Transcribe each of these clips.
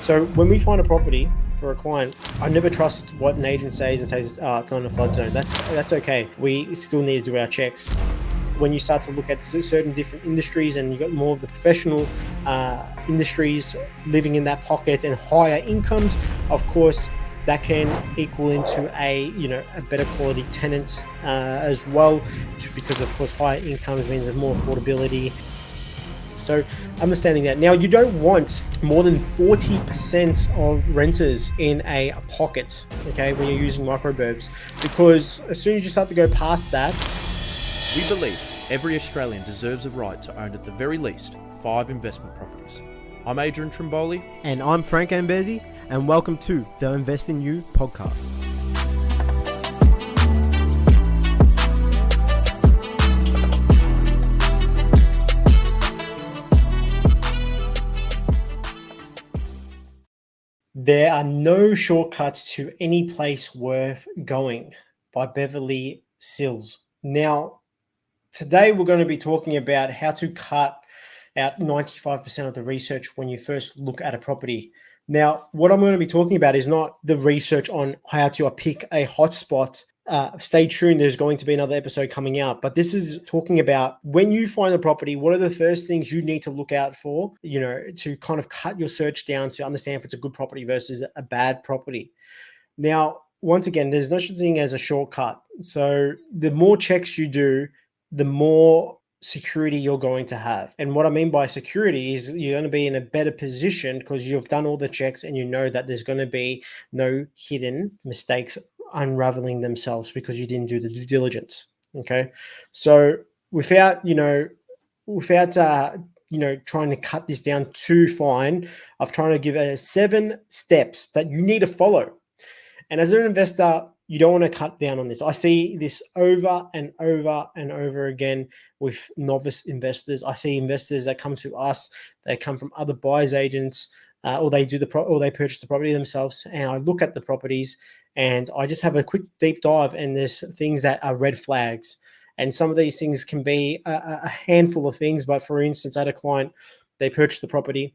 So when we find a property for a client, I never trust what an agent says and says it's on a flood zone. That's okay. We still need to do our checks. When you start to look at certain different industries and you got more of the professional industries living in that pocket and higher incomes, of course, that can equal into a better quality tenant as well, because of course higher incomes means there's more affordability. So understanding that. Now, you don't want more than 40% of renters in a pocket, okay, when you're using microburbs, because as soon as you start to go past that. We believe every Australian deserves a right to own at the very least 5 investment properties. I'm Adrian Trimboli. And I'm Frank Ambezi, and welcome to the Invest in You podcast. There are no shortcuts to any place worth going by Beverly Sills. Now, today we're going to be talking about how to cut out 95% of the research when you first look at a property. Now, what I'm going to be talking about is not the research on how to pick a hotspot. Stay tuned. There's going to be another episode coming out, but this is talking about when you find a property, what are the first things you need to look out for, to kind of cut your search down to understand if it's a good property versus a bad property. Now, once again, there's no such thing as a shortcut. So the more checks you do, the more security you're going to have. And what I mean by security is you're going to be in a better position because you've done all the checks and you know that there's going to be no hidden mistakes unraveling themselves because you didn't do the due diligence. Okay. So without trying to cut this down too fine, I've tried to give 7 steps that you need to follow. And as an investor, you don't want to cut down on this. I see this over and over and over again with novice investors. I see investors that come to us, they come from other buyers agents, or they purchase the property themselves. And I look at the properties and I just have a quick deep dive, and there's things that are red flags. And some of these things can be a handful of things. But for instance, I had a client, they purchased the property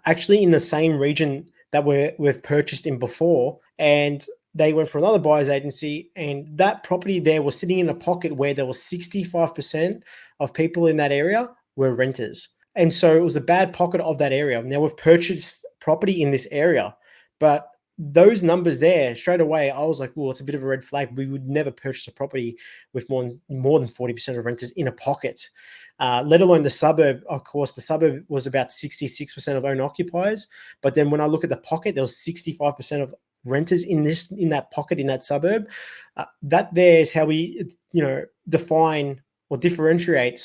actually in the same region that we've purchased in before, and they went for another buyer's agency, and that property there was sitting in a pocket where there was 65% of people in that area were renters. And so it was a bad pocket of that area. Now we've purchased property in this area, but those numbers there straight away, I was like, well, it's a bit of a red flag. We would never purchase a property with more than 40% of renters in a pocket, let alone the suburb. Of course, the suburb was about 66% of owner occupiers. But then when I look at the pocket, there was 65% of renters in that pocket, in that suburb. That there is how we, define or differentiate,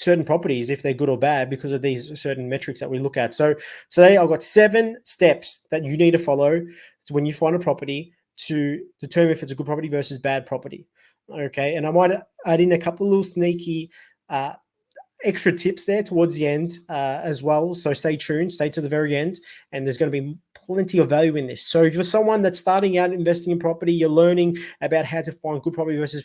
certain properties, if they're good or bad, because of these certain metrics that we look at. So today I've got 7 steps that you need to follow when you find a property to determine if it's a good property versus bad property. Okay. And I might add in a couple of little sneaky extra tips there towards the end as well. So stay tuned, stay to the very end, and there's going to be plenty of value in this. So if you're someone that's starting out investing in property, you're learning about how to find good property versus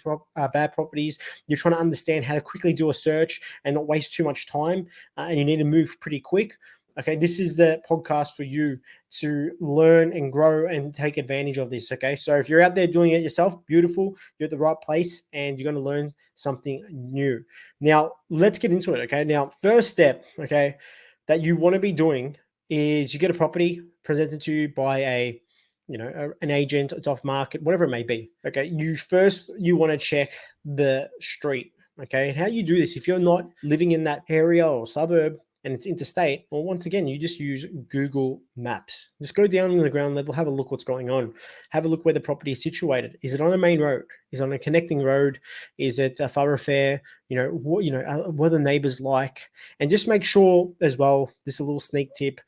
bad properties, you're trying to understand how to quickly do a search and not waste too much time, and you need to move pretty quick. Okay, this is the podcast for you to learn and grow and take advantage of this. Okay, so if you're out there doing it yourself, beautiful, you're at the right place and you're going to learn something new. Now, let's get into it. Okay, now, first step, okay, that you want to be doing is you get a property presented to you by an agent, it's off market, whatever it may be. Okay, you want to check the street. Okay, and how you do this, if you're not living in that area or suburb and it's interstate, well, once again, you just use Google Maps. Just go down on the ground level, have a look what's going on. Have a look where the property is situated. Is it on a main road? Is it on a connecting road? Is it a thoroughfare? What are the neighbors like? And just make sure as well, this is a little sneak tip,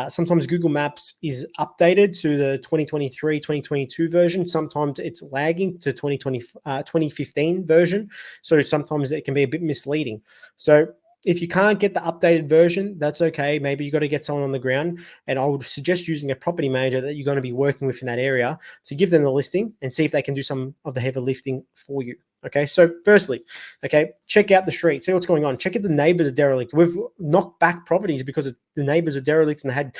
sometimes Google Maps is updated to the 2023, 2022 version. Sometimes it's lagging to 2015 version. So sometimes it can be a bit misleading. So if you can't get the updated version, that's okay. Maybe you got to get someone on the ground. And I would suggest using a property manager that you're going to be working with in that area to give them the listing and see if they can do some of the heavy lifting for you. Okay, so firstly, okay, check out the street, see what's going on. Check if the neighbors are derelict. We've knocked back properties because the neighbors are derelicts and they had,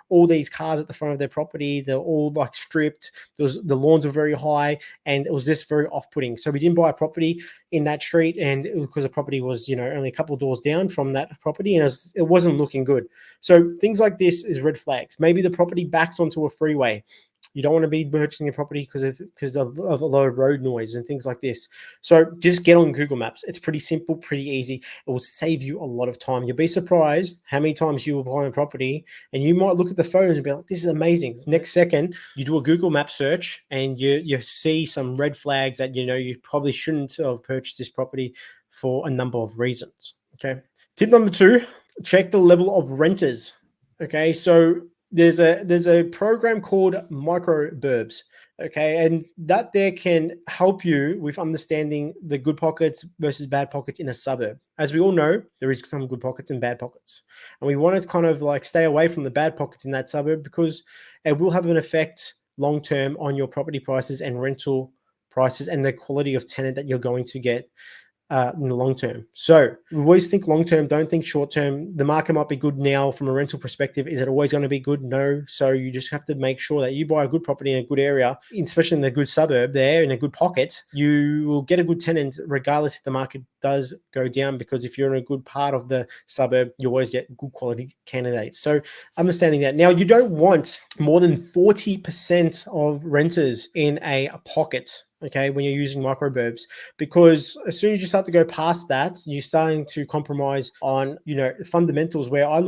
all these cars at the front of their property. They're all like stripped. The lawns were very high, and it was just very off-putting. So we didn't buy a property in that street, and because the property was, only a couple of doors down from that property, and it wasn't looking good. So things like this is red flags. Maybe the property backs onto a freeway. You don't want to be purchasing a property because of a lot of road noise and things like this. So just get on Google Maps. It's pretty simple, pretty easy. It will save you a lot of time. You'll be surprised how many times you will buy a property and you might look at the photos and be like, this is amazing. Next second, you do a Google Map search and you see some red flags that, you probably shouldn't have purchased this property for a number of reasons. Okay. Tip number 2, check the level of renters. Okay. So there's a program called microburbs, okay, and that there can help you with understanding the good pockets versus bad pockets in a suburb. As we all know, there is some good pockets and bad pockets, and we want to kind of like stay away from the bad pockets in that suburb because it will have an effect long term on your property prices and rental prices and the quality of tenant that you're going to get in the long term. So we always think long term, don't think short term. The market might be good now from a rental perspective. Is it always going to be good? No. So you just have to make sure that you buy a good property in a good area, especially in a good suburb there, in a good pocket. You will get a good tenant regardless if the market does go down, because if you're in a good part of the suburb, you always get good quality candidates. So understanding that. Now, you don't want more than 40% of renters in a pocket, okay, when you're using microburbs, because as soon as you start to go past that, you're starting to compromise on, fundamentals where I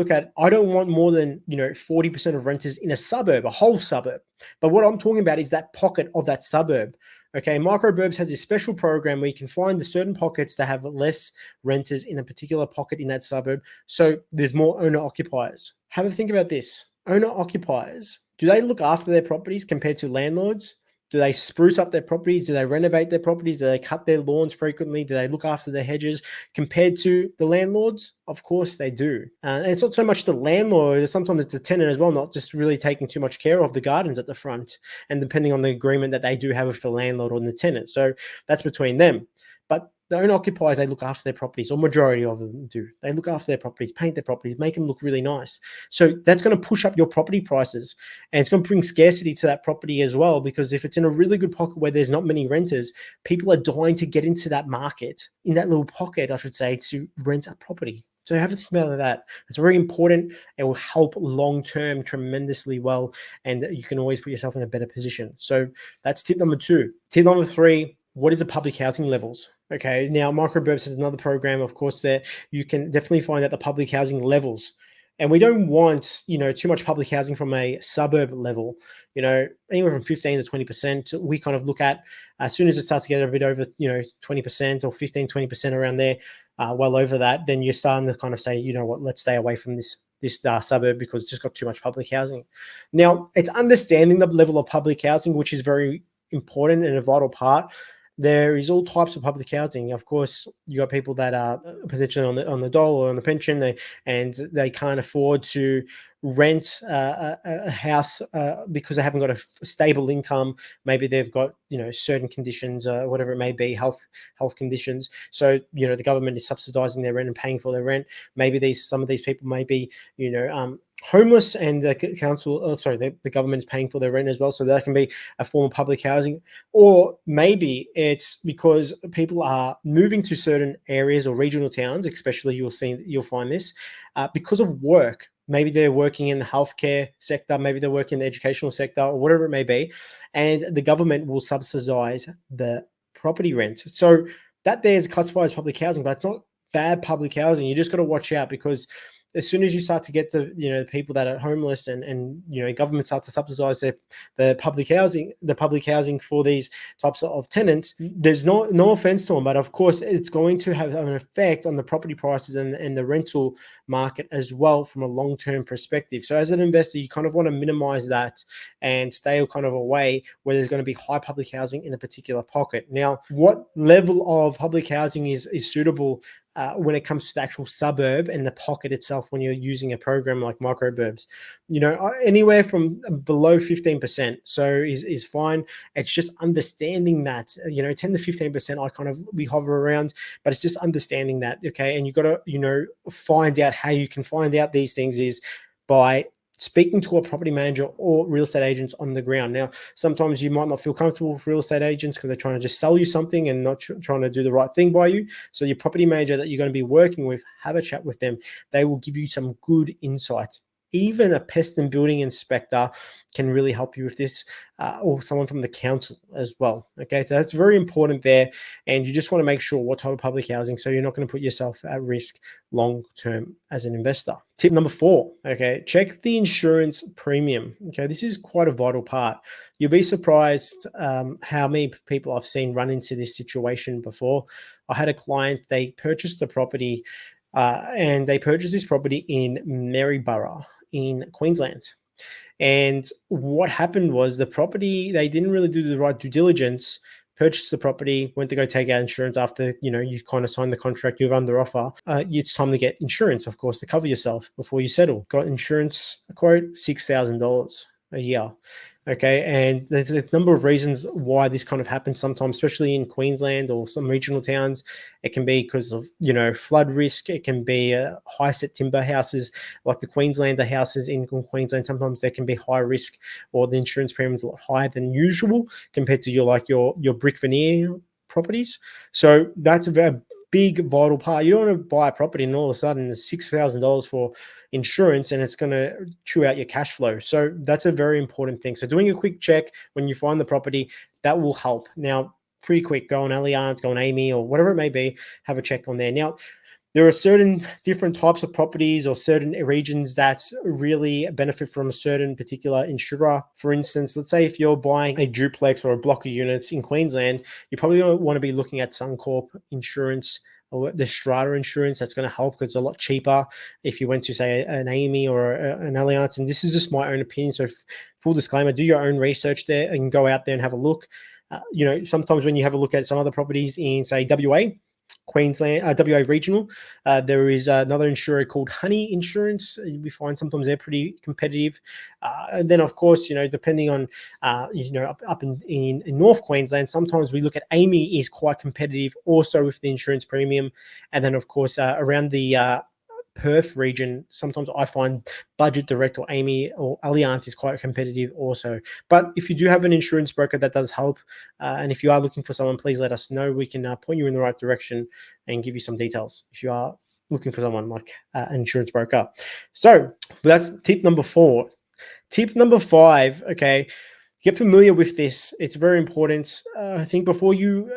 don't want more than, 40% of renters in a suburb, a whole suburb. But what I'm talking about is that pocket of that suburb. Okay, microburbs has a special program where you can find the certain pockets that have less renters in a particular pocket in that suburb. So there's more owner occupiers. Have a think about this. Owner occupiers, do they look after their properties compared to landlords? Do they spruce up their properties? Do they renovate their properties? Do they cut their lawns frequently? Do they look after their hedges compared to the landlords? Of course they do. And it's not so much the landlord, sometimes it's the tenant as well, not just really taking too much care of the gardens at the front, and depending on the agreement that they do have with the landlord or the tenant. So that's between them. But the owner occupiers, they look after their properties, or majority of them do. They look after their properties, paint their properties, make them look really nice. So that's going to push up your property prices, and it's going to bring scarcity to that property as well, because if it's in a really good pocket where there's not many renters, people are dying to get into that market, in that little pocket, I should say, to rent a property. So have a think about that. It's very important. It will help long-term tremendously well, and you can always put yourself in a better position. So that's tip number 2. Tip number 3, what is the public housing levels? Okay, now microburbs has another program, of course, that you can definitely find out the public housing levels. And we don't want, too much public housing from a suburb level, anywhere from 15 to 20%. We kind of look at as soon as it starts to get a bit over, 20% or 15, 20% around there, well over that, then you're starting to kind of say, let's stay away from this suburb because it's just got too much public housing. Now, it's understanding the level of public housing, which is very important and a vital part. There is all types of public housing. Of course, you got people that are potentially on the dole or on the pension, and they can't afford to rent a house because they haven't got a stable income. Maybe they've got certain conditions, whatever it may be, health conditions. So the government is subsidizing their rent and paying for their rent. Maybe some of these people may be homeless, and the government is paying for their rent as well, so that can be a form of public housing. Or maybe it's because people are moving to certain areas or regional towns, especially you'll find this because of work. Maybe they're working in the healthcare sector, maybe they're working in the educational sector, or whatever it may be, and the government will subsidize the property rent. So that there's classified as public housing, but it's not bad public housing. You just got to watch out, because as soon as you start to get to the people that are homeless, and government starts to subsidize the public housing for these types of tenants, there's no offense to them, but of course it's going to have an effect on the property prices and the rental market as well from a long-term perspective. So as an investor, you kind of want to minimize that and stay kind of away where there's going to be high public housing in a particular pocket. Now, what level of public housing is suitable when it comes to the actual suburb and the pocket itself when you're using a program like microburbs. Anywhere from below 15%. So is fine. It's just understanding that, 10 to 15% we hover around, but it's just understanding that, okay? And you got to, find out how you can find out these things is by speaking to a property manager or real estate agents on the ground. Now, sometimes you might not feel comfortable with real estate agents because they're trying to just sell you something and not trying to do the right thing by you. So your property manager that you're going to be working with, have a chat with them. They will give you some good insights. Even a pest and building inspector can really help you with this, or someone from the council as well. Okay, so that's very important there. And you just want to make sure what type of public housing, so you're not going to put yourself at risk long term as an investor. Tip number 4, okay, check the insurance premium. Okay, this is quite a vital part. You'll be surprised how many people I've seen run into this situation before. I had a client, they purchased the property, and they purchased this property in Maryborough in Queensland. And what happened was the property, they didn't really do the right due diligence, purchased the property, went to go take out insurance after, you kind of signed the contract, you're under offer. It's time to get insurance, of course, to cover yourself before you settle. Got insurance quote, $6,000 a year. Okay, and there's a number of reasons why this kind of happens sometimes, especially in Queensland or some regional towns. It can be because of, flood risk. It can be high set timber houses like the Queenslander houses in Queensland. Sometimes they can be high risk, or the insurance premium is a lot higher than usual compared to your brick veneer properties. So that's a very big vital part. You don't want to buy a property and all of a sudden there's $6,000 for insurance and it's going to chew out your cash flow. So that's a very important thing. So doing a quick check when you find the property, that will help. Now, pretty quick, go on Allianz, go on Amy, or whatever it may be, have a check on there. Now, there are certain different types of properties or certain regions that really benefit from a certain particular insurer. For instance, let's say if you're buying a duplex or a block of units in Queensland, you probably want to be looking at Suncorp insurance or the Strata insurance. That's going to help because it's a lot cheaper if you went to, say, an Amy or an Allianz. And this is just my own opinion. So full disclaimer, do your own research there and go out there and have a look. Sometimes when you have a look at some other properties in, say, WA, Queensland, WA regional, there is another insurer called Honey Insurance. We find sometimes they're pretty competitive. And then, of course, depending on, up in North Queensland, sometimes we look at Amy is quite competitive also with the insurance premium. And then, of course, around the Perth region, sometimes I find Budget Direct or Amy or Allianz is quite competitive also. But if you do have an insurance broker, that does help. And if you are looking for someone, please let us know. We can point you in the right direction and give you some details if you are looking for someone like an insurance broker. So that's tip number 4. Tip number 5, okay, get familiar with this. It's very important. I think before you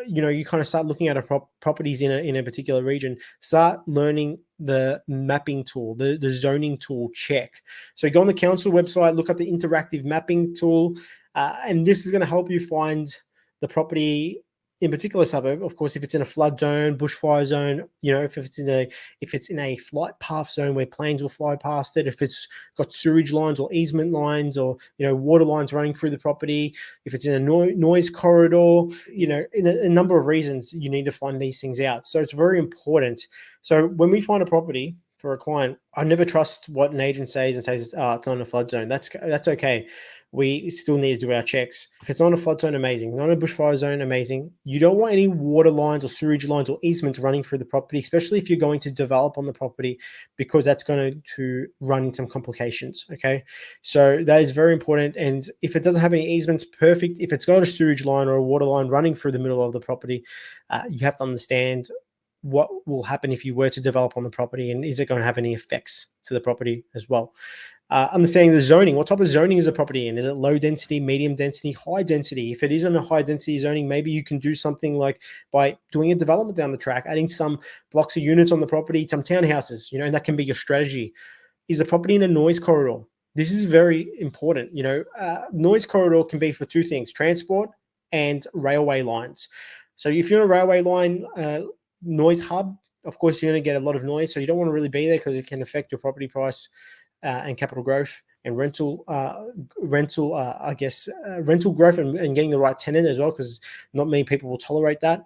kind of start looking at properties in a particular region, start learning the mapping tool, the zoning tool check. So go on the council website, look at the interactive mapping tool, and this is going to help you find the property in particular suburb. Of course, if it's in a flood zone, bushfire zone, if it's in a flight path zone where planes will fly past it, if it's got sewage lines or easement lines or water lines running through the property, if it's in a noise corridor, in a number of reasons you need to find these things out. So it's very important. So when we find a property for a client, I never trust what an agent says and says, it's on a flood zone. That's okay. We still need to do our checks. If it's on a flood zone, amazing. Not a bushfire zone, amazing. You don't want any water lines or sewage lines or easements running through the property, especially if you're going to develop on the property, because that's going to run into some complications, okay? So that is very important. And if it doesn't have any easements, perfect. If it's got a sewage line or a water line running through the middle of the property, you have to understand what will happen if you were to develop on the property, and is it going to have any effects to the property as well. Understanding the zoning. What type of zoning is the property in? Is it low density, medium density, high density? If it isn't a high density zoning, maybe you can do something like by doing a development down the track, adding some blocks of units on the property, some townhouses, and that can be your strategy. Is the property in a noise corridor? This is very important. Noise corridor can be for two things: transport and railway lines. So if you're on a railway line, noise hub, of course, you're going to get a lot of noise. So you don't want to really be there because it can affect your property price and capital growth and rental rental growth and getting the right tenant as well, because not many people will tolerate that.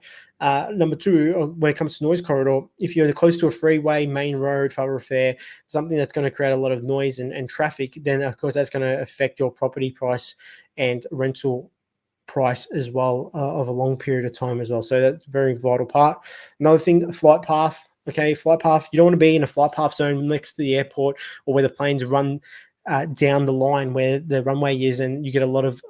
Number two, when it comes to noise corridor, if you're close to a freeway, main road, thoroughfare, something that's going to create a lot of noise and traffic, then of course that's going to affect your property price and rental price as well, of a long period of time as well. So that's a very vital part. Another thing, flight path. Okay, flight path. You don't want to be in a flight path zone next to the airport or where the planes run down the line where the runway is, and you get a lot of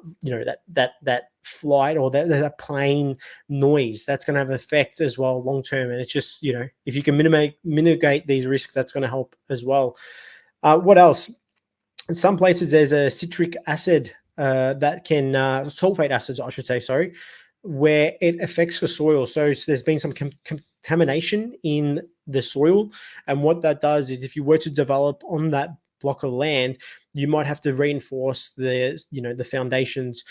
that flight or that plane noise. That's going to have an effect as well long term. And it's just, if you can mitigate these risks, that's going to help as well. What else? In some places there's a citric acid that can sulfate acids, I should say, sorry, where it affects the soil. So there's been some contamination in the soil, and what that does is, if you were to develop on that block of land, you might have to reinforce the foundations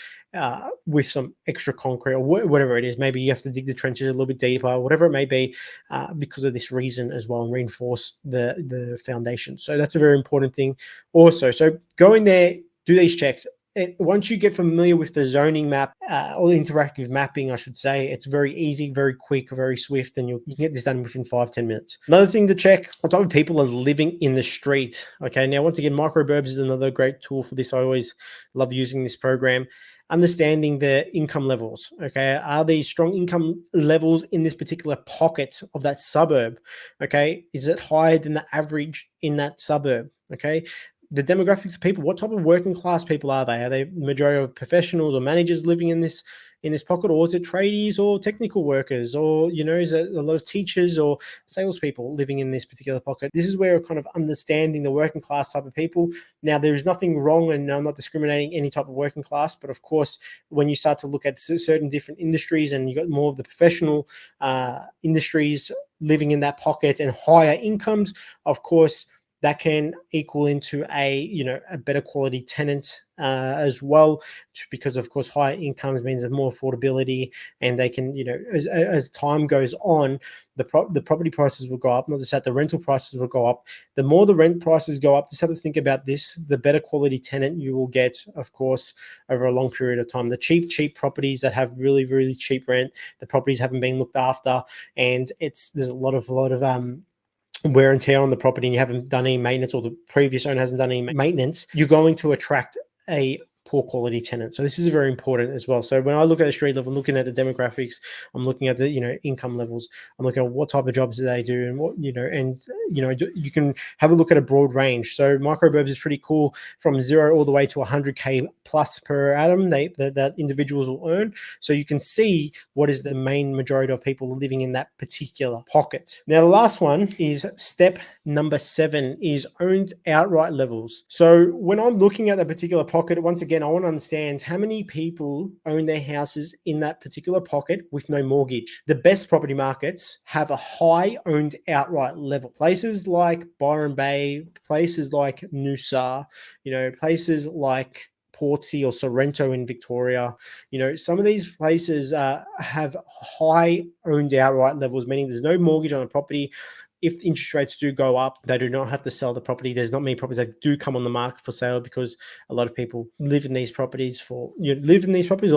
with some extra concrete or whatever it is. Maybe you have to dig the trenches a little bit deeper, whatever it may be, because of this reason as well, and reinforce the foundation. So that's a very important thing also. So go in there, do these checks. Once you get familiar with the zoning map or interactive mapping, I should say, it's very easy, very quick, very swift, and you can get this done within 5-10 minutes. Another thing to check, what type of people are living in the street. Okay, now once again, microburbs is another great tool for this. I always love using this program. Understanding the income levels. Okay, are these strong income levels in this particular pocket of that suburb? Okay, is it higher than the average in that suburb? Okay, the demographics of people, what type of working class people are they? Are they majority of professionals or managers living in this pocket, or is it tradies or technical workers, or is it a lot of teachers or salespeople living in this particular pocket? This is where we're kind of understanding the working class type of people. Now, there is nothing wrong, and I'm not discriminating any type of working class, but of course, when you start to look at certain different industries and you got more of the professional industries living in that pocket and higher incomes, of course, that can equal into a better quality tenant as well, because of course higher incomes means there's more affordability, and they can, as time goes on, the property prices will go up. Not just that, the rental prices will go up. The more the rent prices go up, just have to think about this, the better quality tenant you will get, of course, over a long period of time. The cheap properties that have really, really cheap rent, the properties haven't been looked after, and there's a lot of wear and tear on the property, and you haven't done any maintenance, or the previous owner hasn't done any maintenance, you're going to attract a poor quality tenant. So this is very important as well. So when I look at the street level, I'm looking at the demographics, I'm looking at the income levels, I'm looking at what type of jobs do they do, and what you can have a look at a broad range. So microburbs is pretty cool, from 0 all the way to 100K plus per annum that individuals will earn. So you can see what is the main majority of people living in that particular pocket. Now the last one is step number 7, is owned outright levels. So when I'm looking at that particular pocket, once again, I want to understand how many people own their houses in that particular pocket with no mortgage. The best property markets have a high owned outright level. Places like Byron Bay, places like Noosa, places like Portsea or Sorrento in Victoria, some of these places have high owned outright levels, meaning there's no mortgage on a property. If interest rates do go up, they do not have to sell the property. There's not many properties that do come on the market for sale, because a lot of people live in these properties or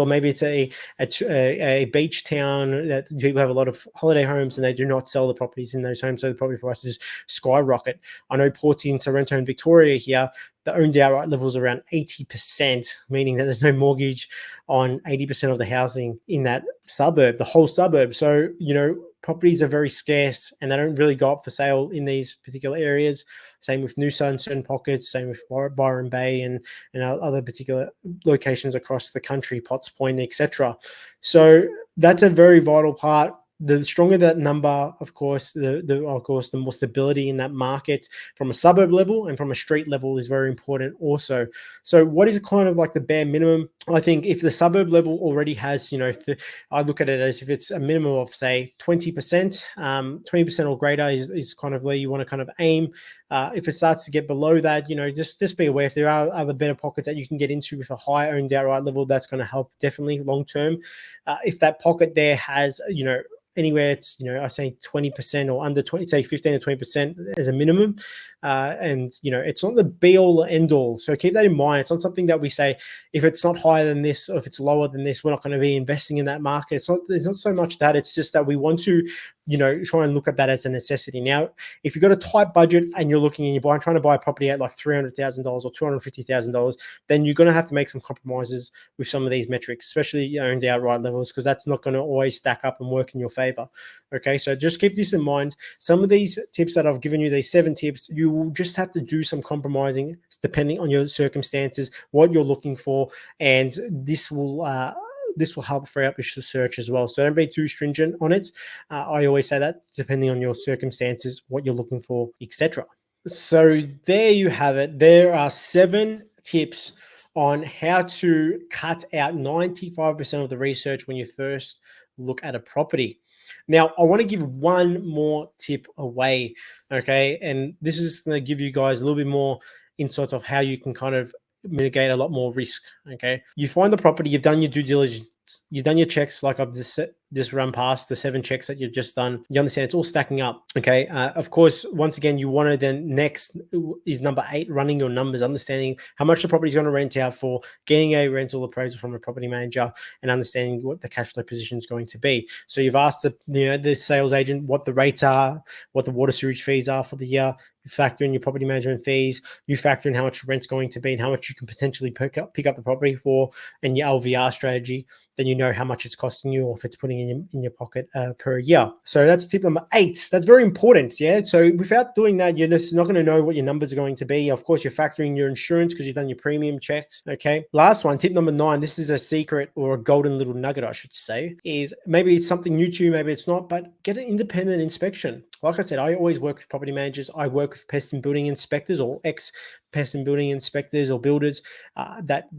maybe it's a beach town that people have a lot of holiday homes, and they do not sell the properties in those homes, so the property prices skyrocket. I know Portsea and Sorrento in Victoria here, the owned outright levels around 80%, meaning that there's no mortgage on 80% of the housing in that suburb, the whole suburb. So, properties are very scarce, and they don't really go up for sale in these particular areas. Same with Noosa in certain pockets, same with Byron Bay and other particular locations across the country, Potts Point, etc. So that's a very vital part. The stronger that number, of course, the more stability in that market from a suburb level and from a street level is very important also. So what is kind of like the bare minimum? I think if the suburb level already has, I look at it as if it's a minimum of say 20%, 20% or greater is kind of where you want to kind of aim. If it starts to get below that, just be aware if there are other better pockets that you can get into with a high owned outright level, that's going to help definitely long term. If that pocket there has, anywhere it's, I say 20% or under 20, say 15 to 20% as a minimum. And, it's not the be all or end all. So keep that in mind. It's not something that we say, if it's not higher than this, or if it's lower than this, we're not going to be investing in that market. There's not so much that. It's just that we want to, try and look at that as a necessity. Now, if you've got a tight budget and you're looking and you're trying to buy a property at like $300,000 or $250,000, then you're going to have to make some compromises with some of these metrics, especially owned outright levels, because that's not going to always stack up and work in your favor. Okay, so just keep this in mind. Some of these tips that I've given you, these 7 tips, you will just have to do some compromising depending on your circumstances, what you're looking for, and this will help free up your search as well. So don't be too stringent on it. I always say that depending on your circumstances, what you're looking for, etc. So there you have it. There are 7 tips on how to cut out 95% of the research when you first look at a property. Now, I want to give one more tip away, okay? And this is going to give you guys a little bit more insights of how you can kind of mitigate a lot more risk, okay? You find the property, you've done your due diligence, you've done your checks, like I've just run past the 7 checks that you've just done. You understand it's all stacking up, okay? Of course, once again, you want to then next is number 8, running your numbers, understanding how much the property is going to rent out for, getting a rental appraisal from a property manager, and understanding what the cash flow position is going to be. So you've asked the sales agent what the rates are, what the water sewage fees are for the year. You factor in your property management fees, you factor in how much rent's going to be and how much you can potentially pick up the property for, and your LVR strategy. Then you know how much it's costing you, or if it's putting in your pocket per year. So that's tip number 8. That's very important. Yeah. So without doing that, you're just not going to know what your numbers are going to be. Of course, you're factoring your insurance because you've done your premium checks. Okay. Last one, tip number 9. This is a secret, or a golden little nugget, I should say, is maybe it's something new to you, maybe it's not, but get an independent inspection. Like I said, I always work with property managers. I work with pest and building inspectors, or ex-pest and building inspectors or builders that,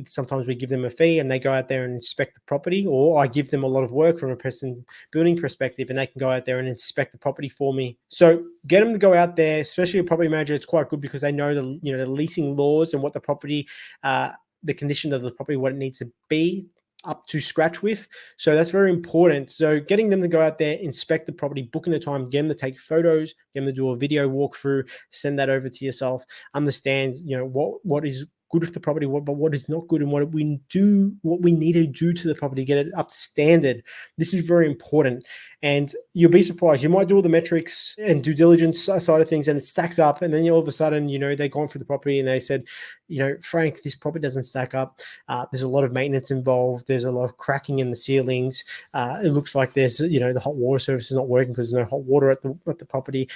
sometimes we give them a fee and they go out there and inspect the property, or I give them a lot of work from a pest and building perspective and they can go out there and inspect the property for me. So get them to go out there, especially a property manager. It's quite good because they know the leasing laws and what the property, the condition of the property, what it needs to be up to scratch with. So that's very important. So getting them to go out there, inspect the property, booking the time, get them to take photos, get them to do a video walkthrough, send that over to yourself, understand, what is good with the property, but what is not good, and what we need to do to the property, get it up to standard. This is very important. And you'll be surprised. You might do all the metrics and due diligence side of things and it stacks up. And then all of a sudden, they've gone through the property and they said, Frank, this property doesn't stack up. There's a lot of maintenance involved. There's a lot of cracking in the ceilings. It looks like there's, the hot water service is not working because there's no hot water at the property.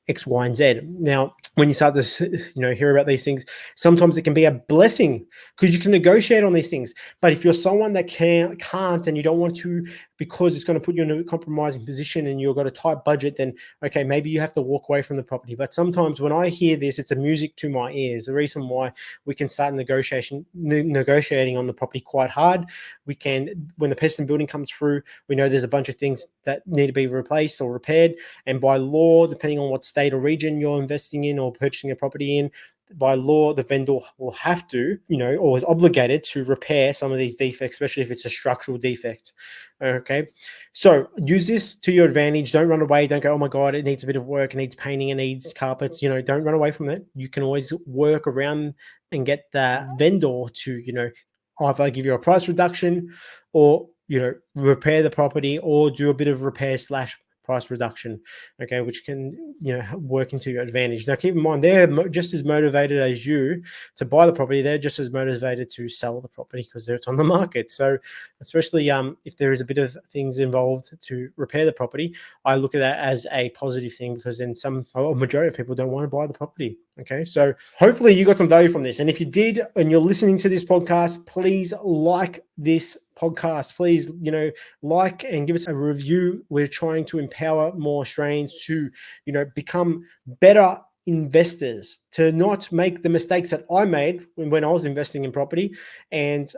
X, Y, and Z. Now, when you start to hear about these things, sometimes it can be a blessing because you can negotiate on these things. But if you're someone that can't and you don't want to, because it's going to put you in a compromising position and you've got a tight budget, then okay, maybe you have to walk away from the property. But sometimes when I hear this, it's a music to my ears. The reason why we can start negotiating on the property quite hard. We can, when the pest and building comes through, we know there's a bunch of things that need to be replaced or repaired. And by law, depending on what state or region you're investing in or purchasing a property in, by law, the vendor will have to, or is obligated to repair some of these defects, especially if it's a structural defect. Okay. So use this to your advantage. Don't run away. Don't go, oh my God, it needs a bit of work. It needs painting. It needs carpets. Don't run away from that. You can always work around and get the vendor to, either give you a price reduction or, repair the property or do a bit of repair / price reduction, okay, which can work into your advantage. Now keep in mind, they're just as motivated as you to buy the property. They're just as motivated to sell the property because it's on the market. So especially if there is a bit of things involved to repair the property, I look at that as a positive thing because then a majority of people don't want to buy the property. Okay, so hopefully you got some value from this. And if you did and you're listening to this podcast, please like this podcast. Please, like and give us a review. We're trying to empower more Australians to, become better investors, to not make the mistakes that I made when I was investing in property and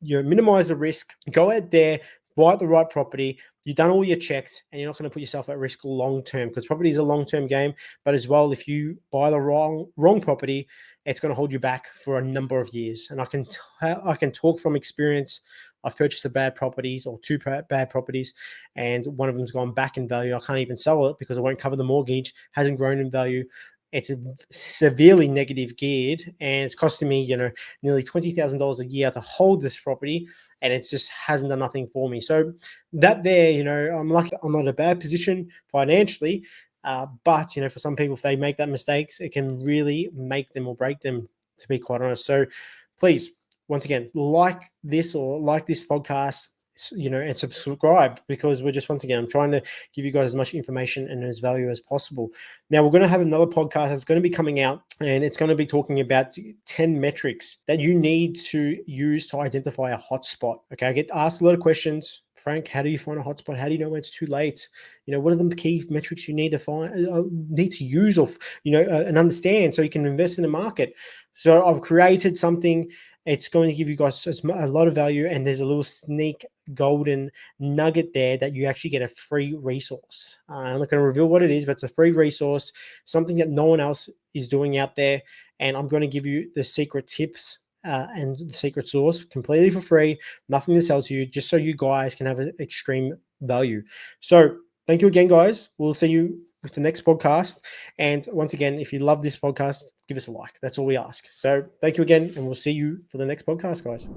minimize the risk, go out there, buy the right property. You've done all your checks, and you're not going to put yourself at risk long term, because property is a long term game. But as well, if you buy the wrong property, it's going to hold you back for a number of years. And I can talk from experience. I've purchased a bad properties, or two bad properties, and one of them's gone back in value. I can't even sell it because it won't cover the mortgage. Hasn't grown in value. It's severely negative geared, and it's costing me, nearly $20,000 a year to hold this property, and it just hasn't done nothing for me. So that there, I'm lucky. I'm not in a bad position financially, but for some people, if they make that mistakes, it can really make them or break them, to be quite honest. So please, once again, like this podcast, and subscribe, because we're just, once again, I'm trying to give you guys as much information and as value as possible. Now, we're going to have another podcast that's going to be coming out, and it's going to be talking about 10 metrics that you need to use to identify a hotspot. Okay, I get asked a lot of questions. Frank, how do you find a hotspot? How do you know when it's too late? What are the key metrics you need to use, or and understand, so you can invest in the market? So I've created something. It's going to give you guys a lot of value, and there's a little sneak golden nugget there that you actually get a free resource. I'm not going to reveal what it is, but it's a free resource, something that no one else is doing out there. And I'm going to give you the secret tips and the secret sauce completely for free, nothing to sell to you, just so you guys can have an extreme value. So thank you again, guys. We'll see you with the next podcast. And once again, if you love this podcast, give us a like. That's all we ask. So thank you again, and we'll see you for the next podcast, guys.